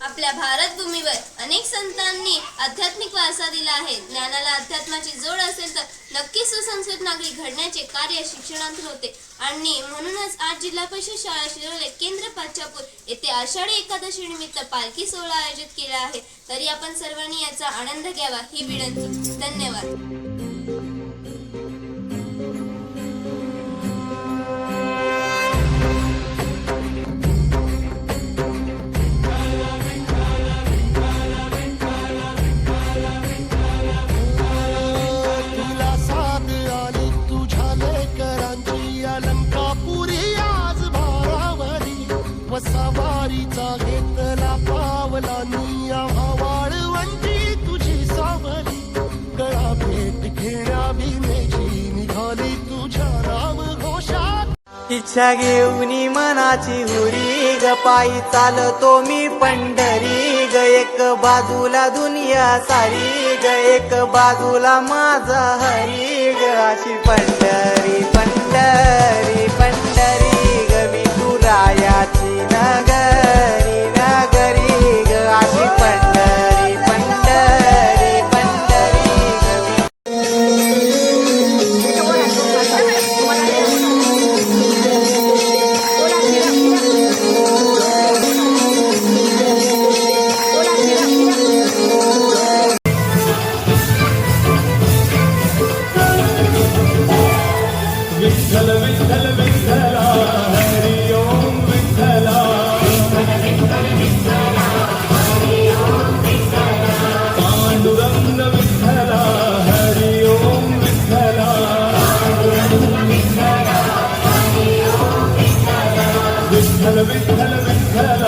आपल्या भारत भूमीवर अनेक संतांनी आध्यात्मिक वारसा दिला आहे. ज्ञानाला अध्यात्माची जोड असेल तर नक्कीच सुसंस्कृत नागरिक घडण्याचे कार्य शिक्षणातून होते. आणि म्हणूनच आज जिल्हा परिषद शाळा शिरोळे केंद्र पाचापूर येथे आषाढी एकादशी निमित्त पालखी सोहळा आयोजित केला आहे. तरी आपण सर्वांनी याचा आनंद घ्यावा ही विनंती. धन्यवाद. सवारीचा घेतला पावला निया वाळवंटी तुझी सावली गळा भेट घेण्या भीमेची निघाली तुझ्या राम घोषात. इच्छा घेऊन मनाची हुरी ग पायी चालतो मी पंढरी ग. एक बाजूला दुनिया सारी ग एक बाजूला माझा हरी ग. अशी पंढरी पंढरी पंढरी ग विठुरायाची नगरी नगरी ग. अशी पंढरी पंढरी पंढरी विठ्ठल विठ्ठल विठ्ठला हरी ओम विठ्ठला पांडुरंग विठ्ठला हरी ओम विठ्ठला विठ्ठल विठ्ठल विठ्ठला